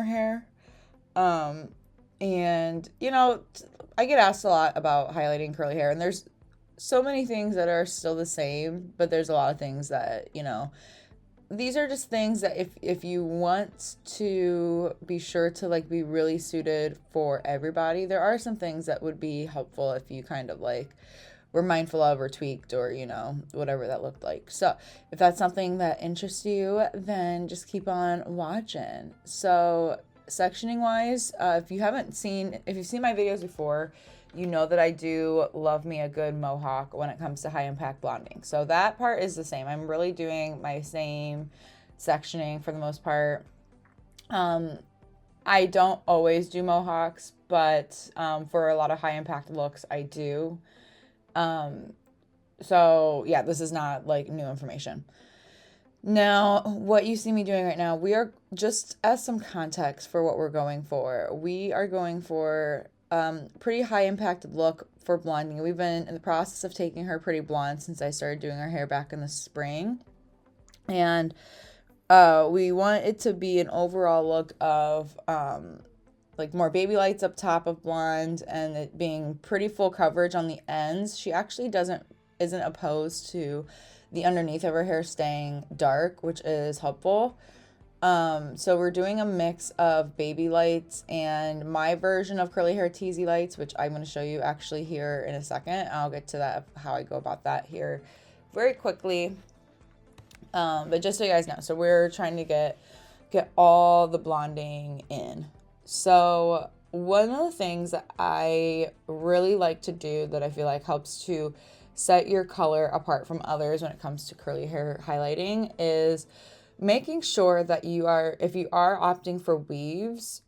her hair. And, you know, I get asked a lot about highlighting curly hair, and there's so many things that are still the same, but there's a lot of things that, you know, these are just things that if you want to be sure to like be really suited for everybody, there are some things that would be helpful if you kind of like were mindful of or tweaked or, you know, whatever that looked like. So if that's something that interests you, then just keep on watching. So sectioning wise, if you've seen my videos before, you know that I do love me a good mohawk when it comes to high impact blonding. So that part is the same. I'm really doing my same sectioning for the most part. I don't always do mohawks, but for a lot of high impact looks, I do. So yeah, this is not like new information. Now, what you see me doing right now, we are just as some context for what we're going for. We are going for pretty high impact look for blonding. We've been in the process of taking her pretty blonde since I started doing her hair back in the spring. And we want it to be an overall look of like more baby lights up top of blonde and it being pretty full coverage on the ends. She actually isn't opposed to the underneath of her hair staying dark, which is helpful. So we're doing a mix of baby lights and my version of curly hair teasy lights, which I'm going to show you actually here in a second. I'll get to that, how I go about that here very quickly. But just so you guys know, so we're trying to get all the blonding in. So one of the things that I really like to do that I feel like helps to set your color apart from others when it comes to curly hair highlighting is making sure that if you are opting for weaves,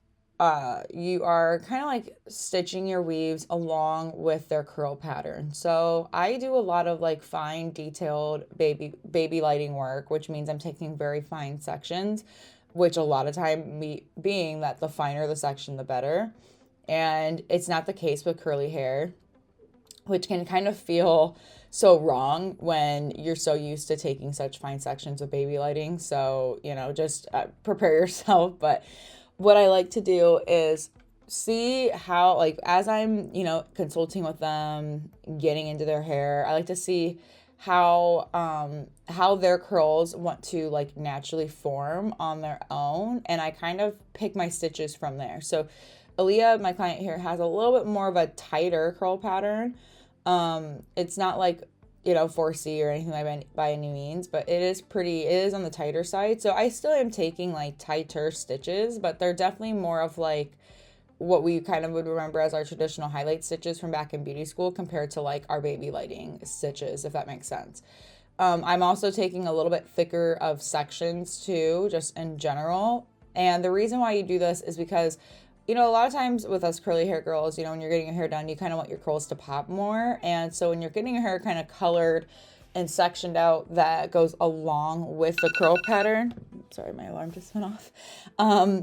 you are kind of like stitching your weaves along with their curl pattern. So I do a lot of like fine detailed baby lighting work, which means I'm taking very fine sections, which a lot of time being that the finer the section, the better. And it's not the case with curly hair, which can kind of feel so wrong when you're so used to taking such fine sections of baby lighting. So, you know, just prepare yourself. But what I like to do is see how, like, as I'm, you know, consulting with them, getting into their hair, I like to see how their curls want to like naturally form on their own, and I kind of pick my stitches from there. So Aaliyah, my client here, has a little bit more of a tighter curl pattern. It's not like, you know, 4C or anything by any means, but it is on the tighter side. So I still am taking like tighter stitches, but they're definitely more of like what we kind of would remember as our traditional highlight stitches from back in beauty school compared to like our baby lighting stitches, if that makes sense. I'm also taking a little bit thicker of sections too, just in general. And the reason why you do this is because, you know, a lot of times with us curly hair girls, you know, when you're getting your hair done, you kind of want your curls to pop more. And so when you're getting your hair kind of colored and sectioned out, that goes along with the curl pattern. Sorry, my alarm just went off.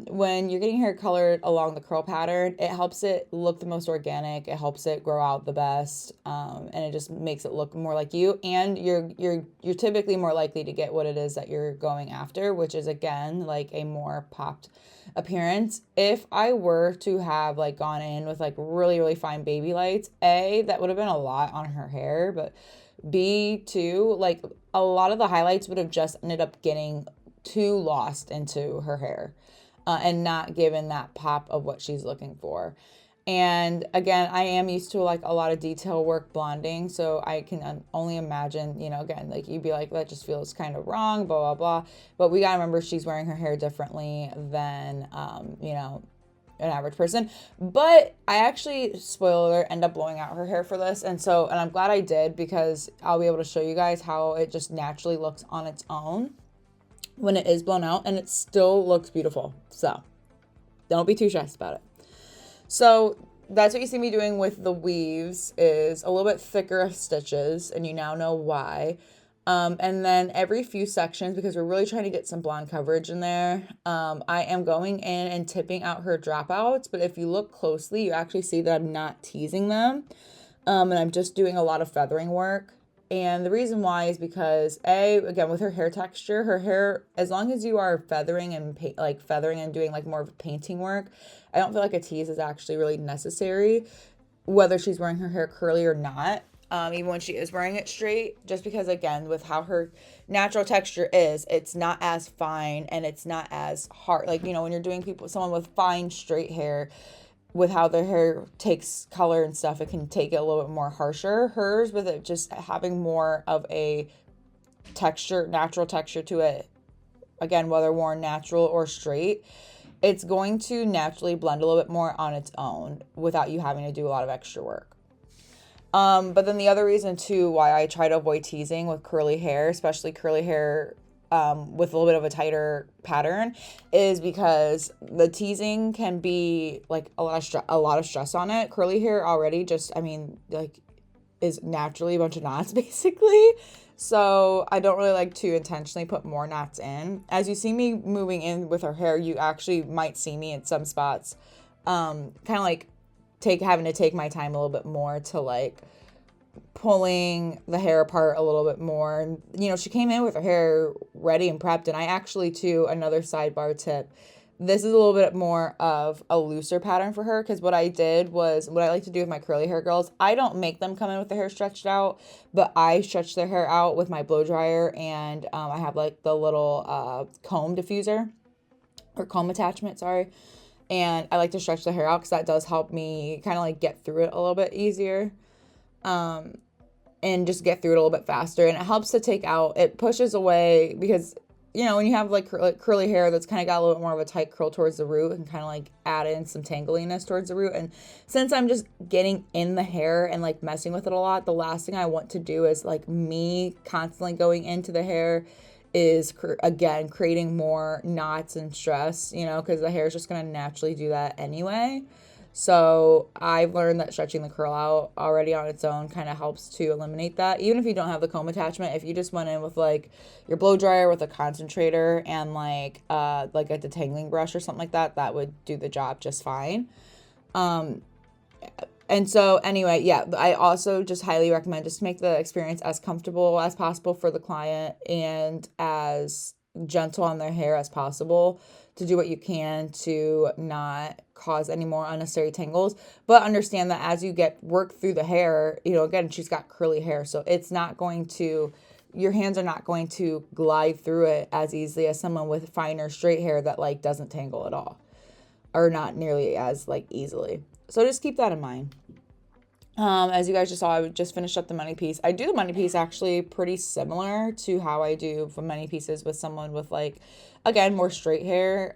When you're getting hair colored along the curl pattern, it helps it look the most organic. It helps it grow out the best, and it just makes it look more like you. And you're typically more likely to get what it is that you're going after, which is again like a more popped appearance. If I were to have like gone in with like really fine baby lights, that would have been a lot on her hair, but B, too, like a lot of the highlights would have just ended up getting too lost into her hair, and not given that pop of what she's looking for. And again, I am used to like a lot of detail work blonding, so I can only imagine, you know, again, like you'd be like, that just feels kind of wrong, blah, blah, blah. But we got to remember she's wearing her hair differently than, you know, an average person. But I actually, spoiler alert, end up blowing out her hair for this. And I'm glad I did, because I'll be able to show you guys how it just naturally looks on its own when it is blown out, and it still looks beautiful. So don't be too stressed about it. So that's what you see me doing with the weaves, is a little bit thicker of stitches, and you now know why. And then every few sections, because we're really trying to get some blonde coverage in there, I am going in and tipping out her dropouts. But if you look closely, you actually see that I'm not teasing them. And I'm just doing a lot of feathering work. And the reason why is because again, with her hair texture, her hair, as long as you are feathering and feathering and doing like more of painting work, I don't feel like a tease is actually really necessary, whether she's wearing her hair curly or not. Even when she is wearing it straight, just because again, with how her natural texture is, it's not as fine and it's not as hard. Like, you know, when you're doing someone with fine straight hair, with how their hair takes color and stuff, it can take it a little bit more harsher. Hers, with it just having more of a texture, natural texture to it, again, whether worn natural or straight, it's going to naturally blend a little bit more on its own without you having to do a lot of extra work. But then the other reason too why I try to avoid teasing with curly hair, especially curly hair with a little bit of a tighter pattern, is because the teasing can be like a lot of stress on it. Curly hair already just, I mean, like, is naturally a bunch of knots basically. So I don't really like to intentionally put more knots in. As you see me moving in with her hair, you actually might see me in some spots kind of like having to take my time a little bit more to like pulling the hair apart a little bit more. And, you know, she came in with her hair ready and prepped. And I actually, too, another sidebar tip, this is a little bit more of a looser pattern for her, because what I did was, what I like to do with my curly hair girls, I don't make them come in with the hair stretched out, but I stretch their hair out with my blow dryer, and I have like the little comb diffuser, or comb attachment, sorry. And I like to stretch the hair out because that does help me kind of like get through it a little bit easier. And just get through it a little bit faster. And it helps to take out, it pushes away, because, you know, when you have like curly hair that's kind of got a little bit more of a tight curl towards the root, and kind of like add in some tangliness towards the root. And since I'm just getting in the hair and like messing with it a lot, the last thing I want to do is like me constantly going into the hair is again creating more knots and stress, you know, because the hair is just going to naturally do that anyway. So I've learned that stretching the curl out already on its own kind of helps to eliminate that. Even if you don't have the comb attachment, if you just went in with like your blow dryer with a concentrator and like a detangling brush or something like that, that would do the job just fine. And so anyway, yeah, I also just highly recommend just make the experience as comfortable as possible for the client and as gentle on their hair as possible, to do what you can to not cause any more unnecessary tangles. But understand that as you work through the hair, you know, again, she's got curly hair, so it's not going to, your hands are not going to glide through it as easily as someone with finer straight hair that like doesn't tangle at all, or not nearly as like easily. So just keep that in mind. As you guys just saw, I just finished up the money piece. I do the money piece actually pretty similar to how I do the money pieces with someone with like, again, more straight hair.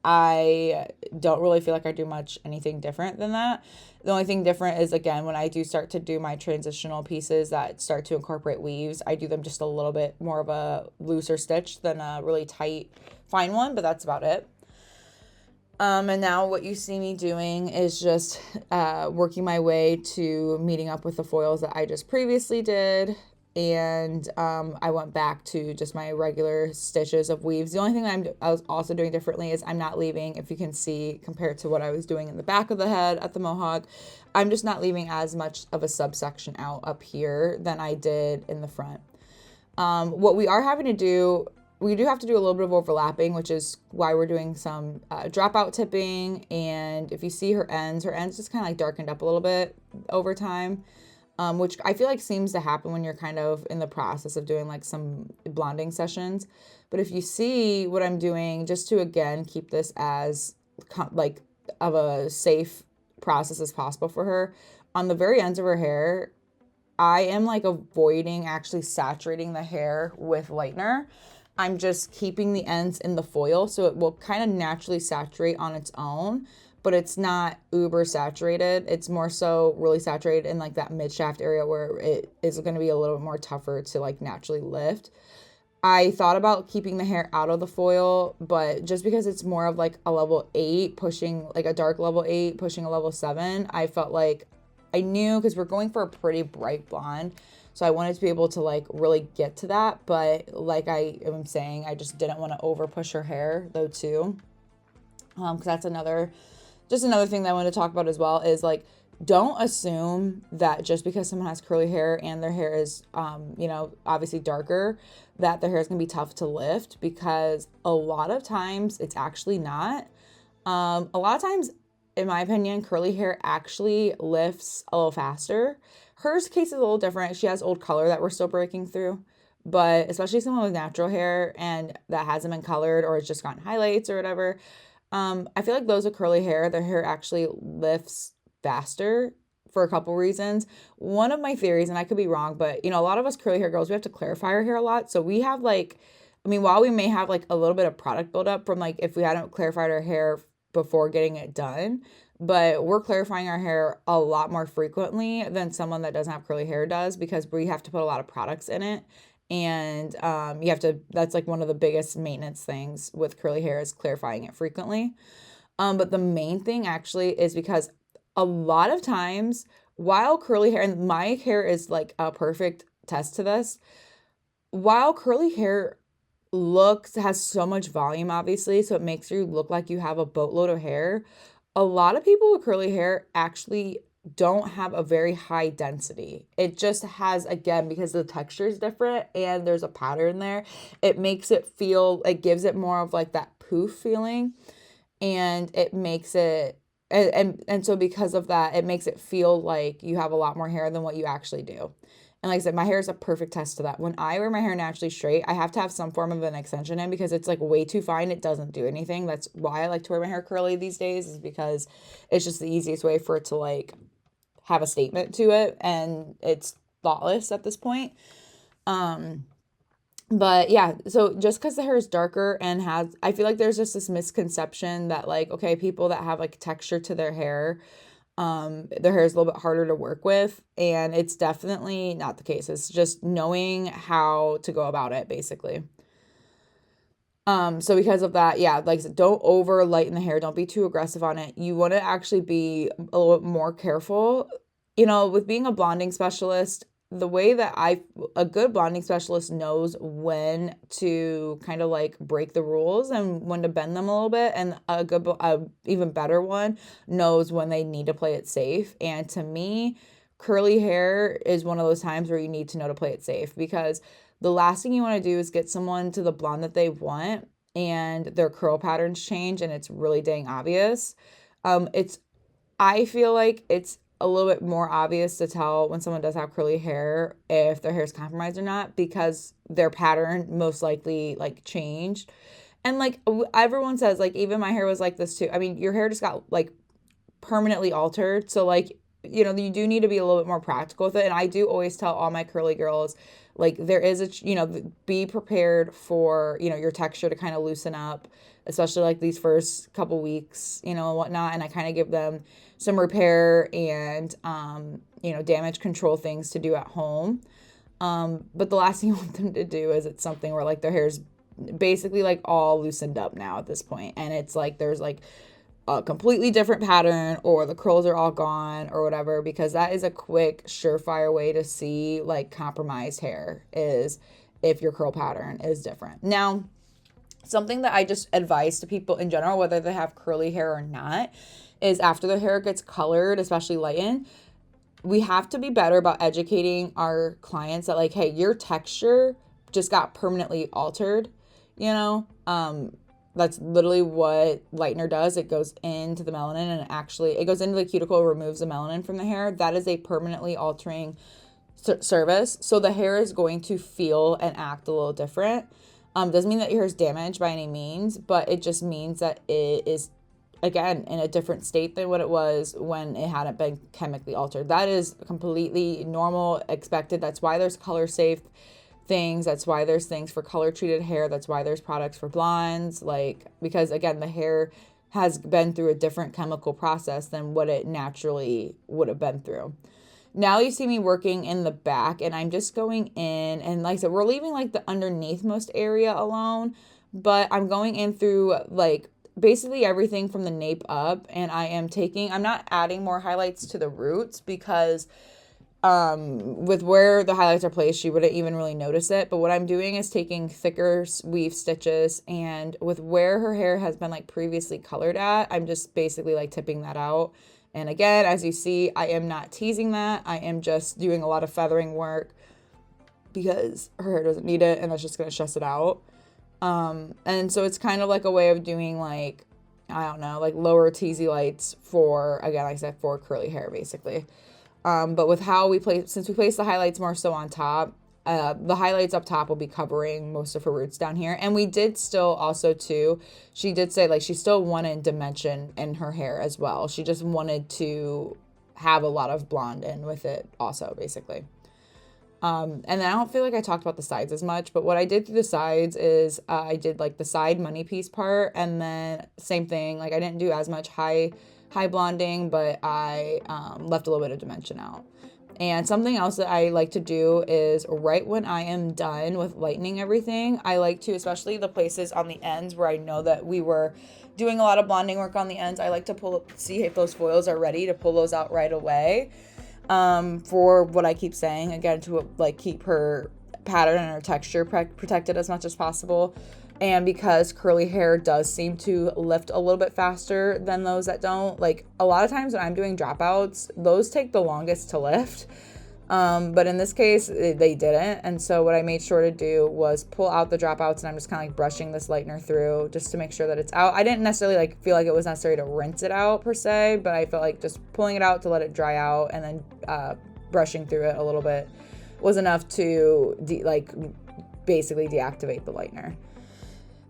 I don't really feel like I do anything different than that. The only thing different is, again, when I do start to do my transitional pieces that start to incorporate weaves, I do them just a little bit more of a looser stitch than a really tight, fine one, but that's about it. And now what you see me doing is just working my way to meeting up with the foils that I just previously did. And I went back to just my regular stitches of weaves. The only thing I was also doing differently is I'm not leaving, if you can see, compared to what I was doing in the back of the head at the mohawk, I'm just not leaving as much of a subsection out up here than I did in the front. What we are having to do, we do have to do a little bit of overlapping, which is why we're doing some dropout tipping. And if you see her ends just kind of like darkened up a little bit over time, which I feel like seems to happen when you're kind of in the process of doing like some blonding sessions. But if you see what I'm doing, just to again keep this as like of a safe process as possible for her, on the very ends of her hair, I am like avoiding actually saturating the hair with lightener. I'm just keeping the ends in the foil, so it will kind of naturally saturate on its own, but it's not uber saturated. It's more so really saturated in like that mid shaft area where it is going to be a little bit more tougher to like naturally lift. I thought about keeping the hair out of the foil, but just because it's more of like a level 8 pushing, like a dark level 8 pushing a level 7, I felt like I knew, because we're going for a pretty bright blonde, so I wanted to be able to like really get to that. But like I am saying, I just didn't want to over push her hair though too. Because that's another thing that I want to talk about as well, is like don't assume that just because someone has curly hair and their hair is, obviously darker, that their hair is going to be tough to lift, because a lot of times it's actually not. A lot of times, in my opinion, curly hair actually lifts a little faster. Hers case is a little different. She has old color that we're still breaking through. But especially someone with natural hair and that hasn't been colored or has just gotten highlights or whatever, I feel like those with curly hair, their hair actually lifts faster for a couple reasons. One of my theories, and I could be wrong, but a lot of us curly hair girls, we have to clarify our hair a lot. So we have like, while we may have like a little bit of product buildup from like if we hadn't clarified our hair before getting it done, but we're clarifying our hair a lot more frequently than someone that doesn't have curly hair does, because we have to put a lot of products in it. And you have to, that's like one of the biggest maintenance things with curly hair, is clarifying it frequently. But the main thing actually is because a lot of times, while curly hair, and my hair is like a perfect test to this, while curly hair has so much volume, obviously, so it makes you look like you have a boatload of hair, a lot of people with curly hair actually don't have a very high density. It just has, again, because the texture is different and there's a pattern there, it makes it feel, it gives it more of like that poof feeling, and it makes it, and so because of that, it makes it feel like you have a lot more hair than what you actually do. And like I said, my hair is a perfect test to that. When I wear my hair naturally straight, I have to have some form of an extension in, because it's like way too fine. It doesn't do anything. That's why I like to wear my hair curly these days, is because it's just the easiest way for it to like have a statement to it, and it's thoughtless at this point. But yeah, so just because the hair is darker and I feel like there's just this misconception that like, okay, people that have like texture to their hair is a little bit harder to work with, and it's definitely not the case. It's just knowing how to go about it, basically. So because of that, yeah, like I said, don't over lighten the hair. Don't be too aggressive on it. You want to actually be a little bit more careful. With being a blonding specialist, the way that a good blonding specialist knows when to kind of like break the rules and when to bend them a little bit, and even better one knows when they need to play it safe. And to me, curly hair is one of those times where you need to know to play it safe, because the last thing you want to do is get someone to the blonde that they want and their curl patterns change and it's really dang obvious. I feel like it's a little bit more obvious to tell when someone does have curly hair if their hair is compromised or not, because their pattern most likely like changed. And like everyone says, like even my hair was like this too. Your hair just got like permanently altered. So like, you do need to be a little bit more practical with it. And I do always tell all my curly girls, like there is be prepared for, your texture to kind of loosen up, especially like these first couple weeks, and whatnot. And I kind of give them some repair and, damage control things to do at home. But the last thing you want them to do is it's something where like their hair's basically like all loosened up now at this point, and it's like there's like a completely different pattern, or the curls are all gone or whatever, because that is a quick surefire way to see like compromised hair, is if your curl pattern is different. Now, something that I just advise to people in general, whether they have curly hair or not, is after their hair gets colored, especially lightened, we have to be better about educating our clients that like, hey, your texture just got permanently altered, that's literally what lightener does. It goes into the melanin, and it goes into the cuticle, removes the melanin from the hair. That is a permanently altering service. So the hair is going to feel and act a little different. Doesn't mean that your hair is damaged by any means, but it just means that it is, again, in a different state than what it was when it hadn't been chemically altered. That is completely normal, expected. That's why there's color safe things. That's why there's things for color treated hair. That's why there's products for blondes, because again, the hair has been through a different chemical process than what it naturally would have been through. Now you see me working in the back, and I'm just going in, and like I said, we're leaving like the underneath most area alone, but I'm going in through like basically everything from the nape up, and I'm not adding more highlights to the roots, because with where the highlights are placed, you wouldn't even really notice it. But what I'm doing is taking thicker weave stitches, and with where her hair has been like previously colored at, I'm just basically like tipping that out And again, as you see, I am not teasing that. I am just doing a lot of feathering work because her hair doesn't need it and that's just going to stress it out. And so it's kind of like a way of doing like, I don't know, like lower teasy lights for, again, like I said, for curly hair basically. But with how we place, since we place the highlights more so on top, the highlights up top will be covering most of her roots down here. And we did still also too, she did say like she still wanted dimension in her hair as well. She just wanted to have a lot of blonde in with it also basically. And then I don't feel like I talked about the sides as much, but what I did through the sides is I did like the side money piece part, and then same thing, like I didn't do as much high blonding, but I left a little bit of dimension out. And something else that I like to do is right when I am done with lightening everything, I like to, especially the places on the ends where I know that we were doing a lot of blonding work on the ends, I like to see if those foils are ready to pull those out right away. For what I keep saying, again, to like keep her pattern and her texture protected as much as possible. And because curly hair does seem to lift a little bit faster than those that don't, like a lot of times when I'm doing dropouts, those take the longest to lift. But in this case, they didn't. And so what I made sure to do was pull out the dropouts, and I'm just kind of like brushing this lightener through just to make sure that it's out. I didn't necessarily like feel like it was necessary to rinse it out per se, but I felt like just pulling it out to let it dry out and then brushing through it a little bit was enough to basically deactivate the lightener.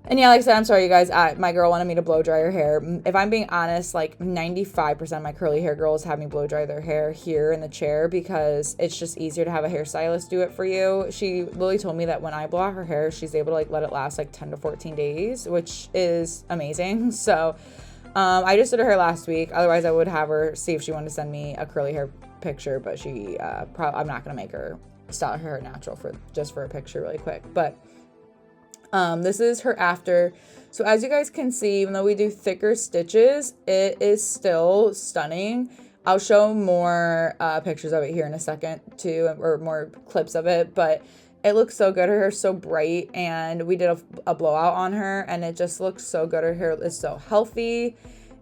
And yeah, like I said, I'm sorry, you guys. My girl wanted me to blow dry her hair. If I'm being honest, like 95% of my curly hair girls have me blow dry their hair here in the chair because it's just easier to have a hairstylist do it for you. She literally told me that when I blow out her hair, she's able to like let it last like 10 to 14 days, which is amazing. So I just did her hair last week. Otherwise, I would have her see if she wanted to send me a curly hair picture, but she I'm not going to make her style her hair natural just for a picture really quick. But this is her after. So as you guys can see, even though we do thicker stitches, it is still stunning. I'll show more pictures of it here in a second too, or more clips of it, but it looks so good. Her hair's so bright, and we did a blowout on her, and it just looks so good. Her hair is so healthy,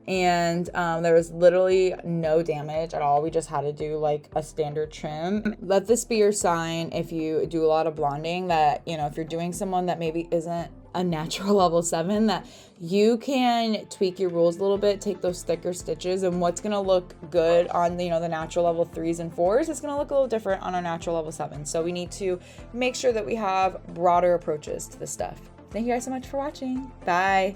and there was literally no damage at all. We just had to do like a standard trim. Let this be your sign if you do a lot of blonding that, you know, if you're doing someone that maybe isn't a natural level 7, that you can tweak your rules a little bit, take those thicker stitches, and what's going to look good on, you know, the natural level 3s and 4s is going to look a little different on our natural level 7. So we need to make sure that we have broader approaches to this stuff. Thank you guys so much for watching. Bye.